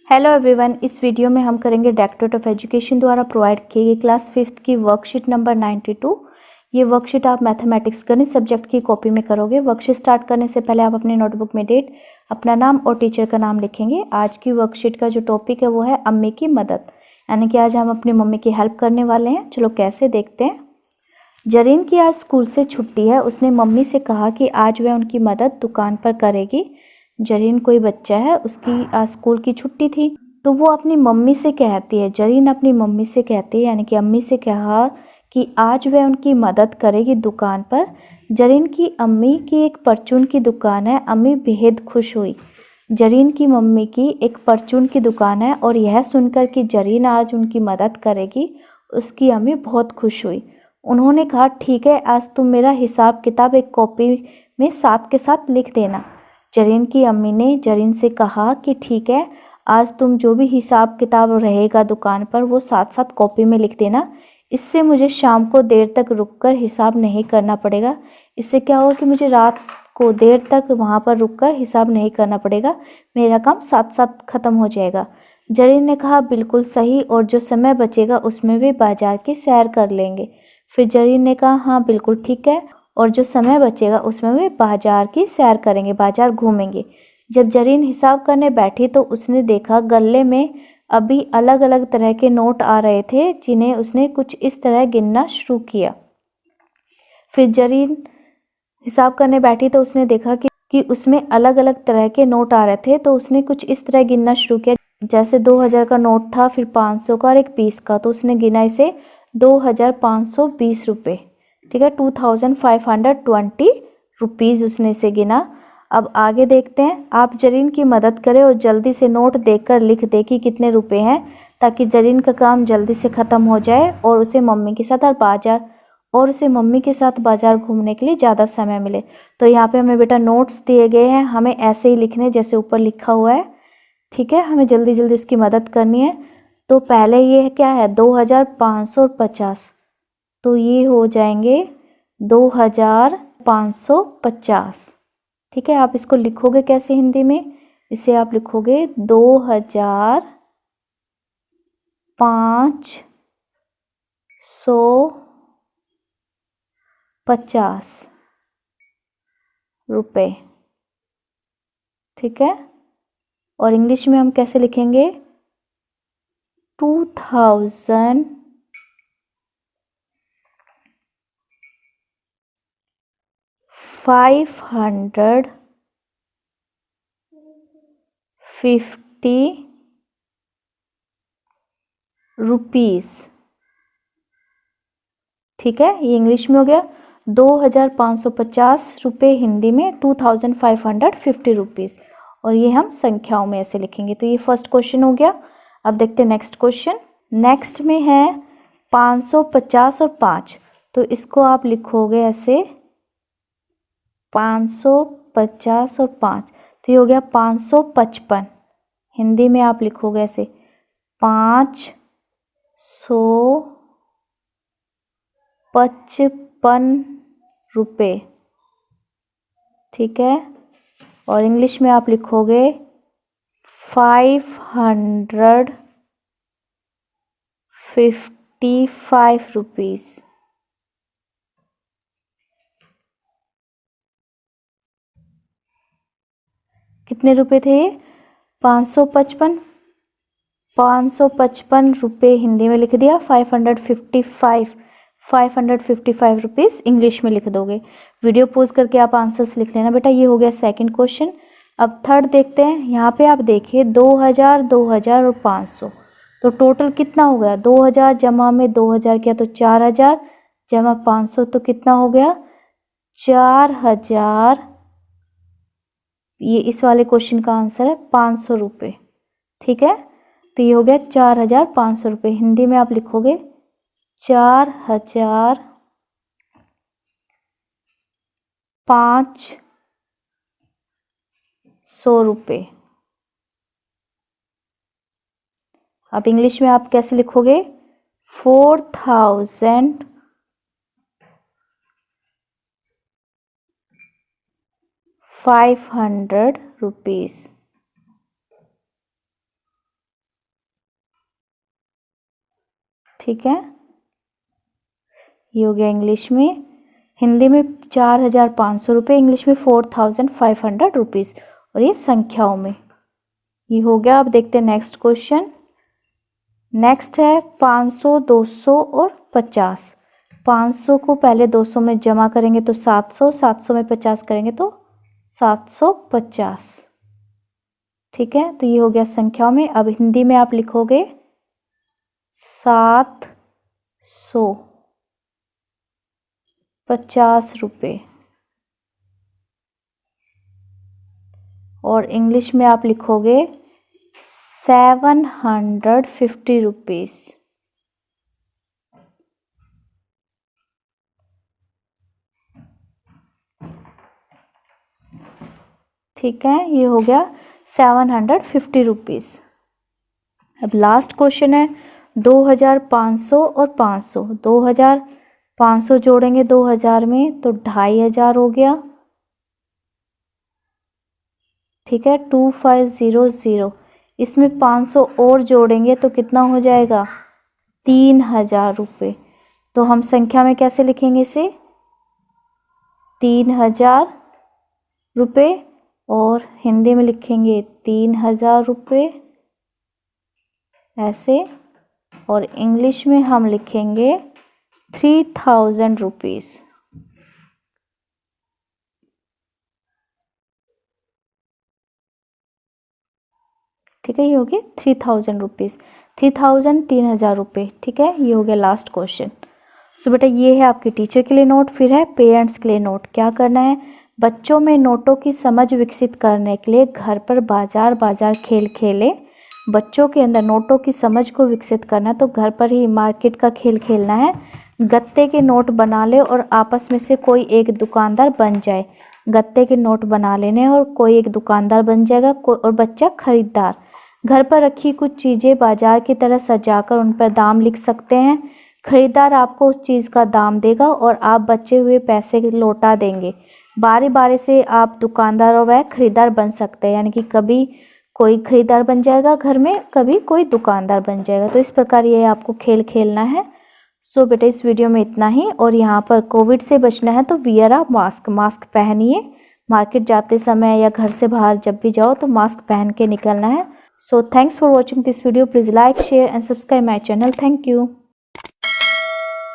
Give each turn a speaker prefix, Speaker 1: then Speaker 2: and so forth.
Speaker 1: Hello everyone, इस video में हम करेंगे डायरेक्टरेट ऑफ एजुकेशन द्वारा प्रोवाइड की गई क्लास 5th की वर्कशीट नंबर 92। ये वर्कशीट आप मैथमेटिक्स गणित सब्जेक्ट की कॉपी में करोगे। वर्कशीट स्टार्ट करने से पहले आप अपने नोटबुक में डेट, अपना नाम और टीचर का नाम लिखेंगे। आज की वर्कशीट का जो टॉपिक है वो है अम्मी की मदद, यानी कि आज हम अपनी मम्मी की हेल्प करने वाले हैं। चलो कैसे देखते हैं। जरीन की आज स्कूल से छुट्टी है। उसने मम्मी से कहा कि आज वह उनकी मदद दुकान पर करेगी। जरीन कोई बच्चा है, उसकी आज स्कूल की छुट्टी थी, तो वो अपनी मम्मी से कहती है, जरीन अपनी मम्मी से कहती है यानी कि अम्मी से कहा कि आज वह उनकी मदद करेगी दुकान पर। जरीन की अम्मी की एक परचून की दुकान है। अम्मी बेहद खुश हुई। जरीन की मम्मी की एक परचून की दुकान है और यह सुनकर कि जरीन आज उनकी मदद करेगी, उसकी अम्मी बहुत खुश हुई। उन्होंने कहा, ठीक है, आज तुम मेरा हिसाब किताब एक कॉपी में साथ के साथ लिख देना। जरीन की अम्मी ने जरीन से कहा कि ठीक है, आज तुम जो भी हिसाब किताब रहेगा दुकान पर वो साथ साथ कॉपी में लिख देना। इससे मुझे शाम को देर तक रुककर हिसाब नहीं करना पड़ेगा। इससे क्या होगा कि मुझे रात को देर तक वहाँ पर रुककर हिसाब नहीं करना पड़ेगा, मेरा काम साथ साथ ख़त्म हो जाएगा। जरीन ने कहा, बिल्कुल सही, और जो समय बचेगा उसमें भी बाजार की सैर कर लेंगे। फिर जरीन ने कहा, हाँ बिल्कुल ठीक है, और जो समय बचेगा उसमें भी बाजार की सैर करेंगे, बाजार घूमेंगे। जब जरीन हिसाब करने बैठी तो उसने देखा गल्ले में अभी अलग अलग तरह के नोट आ रहे थे, जिन्हें उसने कुछ इस तरह गिनना शुरू किया। फिर जरीन हिसाब करने बैठी तो उसने देखा कि उसमें अलग अलग तरह के नोट आ रहे थे, तो उसने कुछ इस तरह गिनना शुरू किया। जैसे 2000 का नोट था, फिर 500 का और एक 20 का, तो उसने गिना इसे 2520 रुपये। ठीक है, 2520 रुपीज़ उसने इसे गिना। अब आगे देखते हैं। आप जरीन की मदद करें और जल्दी से नोट देखकर लिख दे कि कितने रुपए हैं, ताकि जरीन का काम जल्दी से ख़त्म हो जाए और उसे मम्मी के साथ बाजार घूमने के लिए ज़्यादा समय मिले। तो यहाँ पे हमें बेटा नोट्स दिए गए हैं, हमें ऐसे ही लिखने जैसे ऊपर लिखा हुआ है। ठीक है, हमें जल्दी जल्दी उसकी मदद करनी है। तो पहले ये क्या है, 2550, तो ये हो जाएंगे 2550। ठीक है, आप इसको लिखोगे कैसे हिंदी में, इसे आप लिखोगे 2550 रुपये। ठीक है, और इंग्लिश में हम कैसे लिखेंगे, 2550 रुपीज़। ठीक है, ये इंग्लिश में हो गया। 2550 रुपये हिंदी में 2550 रुपीज़, और ये हम संख्याओं में ऐसे लिखेंगे। तो ये फर्स्ट क्वेश्चन हो गया। अब देखते हैं नेक्स्ट क्वेश्चन। नेक्स्ट में है 550 और 5, तो इसको आप लिखोगे ऐसे 550 और 5, तो ये हो गया 555। हिंदी में आप लिखोगे ऐसे 555 रुपये। ठीक है, और इंग्लिश में आप लिखोगे 555 रुपीज़। कितने रुपए थे ये, 555। 555 रुपये हिंदी में लिख दिया। 555 रुपीज़ इंग्लिश में लिख दोगे। वीडियो पॉज करके आप आंसर्स लिख लेना बेटा। ये हो गया सेकंड क्वेश्चन। अब थर्ड देखते हैं। यहाँ पे आप देखिए 2000, 2000 और 500, तो टोटल कितना हो गया, 2000 जमा में 2000 किया तो 4000, जमा 500 तो कितना हो गया, 4000। ये इस वाले क्वेश्चन का आंसर है 500 रुपये। ठीक है, तो ये हो गया 4500 रुपये। हिंदी में आप लिखोगे 4500 रुपये। अब इंग्लिश में आप कैसे लिखोगे, 4500 रुपीज़। ठीक है, ये हो गया इंग्लिश में। हिंदी में 4,500 रुपये, इंग्लिश में 4,500 रुपीज़, और ये संख्याओं में। ये हो गया। अब देखते हैं नेक्स्ट क्वेश्चन। नेक्स्ट है 500, 200 और 50। 500 को पहले 200 में जमा करेंगे तो 700, 700 में 50 करेंगे तो 750। ठीक है, तो ये हो गया संख्याओं में। अब हिंदी में आप लिखोगे 750 रुपये, और इंग्लिश में आप लिखोगे 750 रुपीज़। ठीक है, ये हो गया 750 रुपीज़। अब लास्ट क्वेश्चन है 2,500 और 500। 2,500 जोड़ेंगे 2,000 में तो 2,500 हो गया। ठीक है, 2500। इसमें 500 और जोड़ेंगे तो कितना हो जाएगा? 3,000 रुपये। तो हम संख्या में कैसे लिखेंगे इसे? 3,000 रुपये, और हिंदी में लिखेंगे 3,000 रुपये ऐसे, और इंग्लिश में हम लिखेंगे 3,000 रुपीज़। ठीक है, ये हो गया 3,000 रुपीज़। 3,000 3,000 रुपये। ठीक है, ये हो गया लास्ट क्वेश्चन। सो बेटा ये है आपके टीचर के लिए नोट, फिर है पेरेंट्स के लिए नोट। क्या करना है? बच्चों में नोटों की समझ विकसित करने के लिए घर पर बाजार खेल खेले। बच्चों के अंदर नोटों की समझ को विकसित करना है तो घर पर ही मार्केट का खेल खेलना है। गत्ते के नोट बना ले और आपस में से कोई एक दुकानदार बन जाए। गत्ते के नोट बना लेने और कोई एक दुकानदार बन जाएगा और बच्चा खरीदार। घर पर रखी कुछ चीज़ें बाजार की तरह सजाकर उन पर दाम लिख सकते हैं। खरीदार आपको उस चीज़ का दाम देगा और आप बचे हुए पैसे लौटा देंगे। बारी बारी से आप दुकानदार और वह खरीदार बन सकते हैं, यानी कि कभी कोई खरीदार बन जाएगा घर में, कभी कोई दुकानदार बन जाएगा। तो इस प्रकार ये आपको खेल खेलना है। सो बेटा इस वीडियो में इतना ही। और यहाँ पर कोविड से बचना है तो वियर अ मास्क पहनिए। मार्केट जाते समय या घर से बाहर जब भी जाओ तो मास्क पहन के निकलना है। So thanks for watching this video. Please like, share and subscribe my channel. Thank you.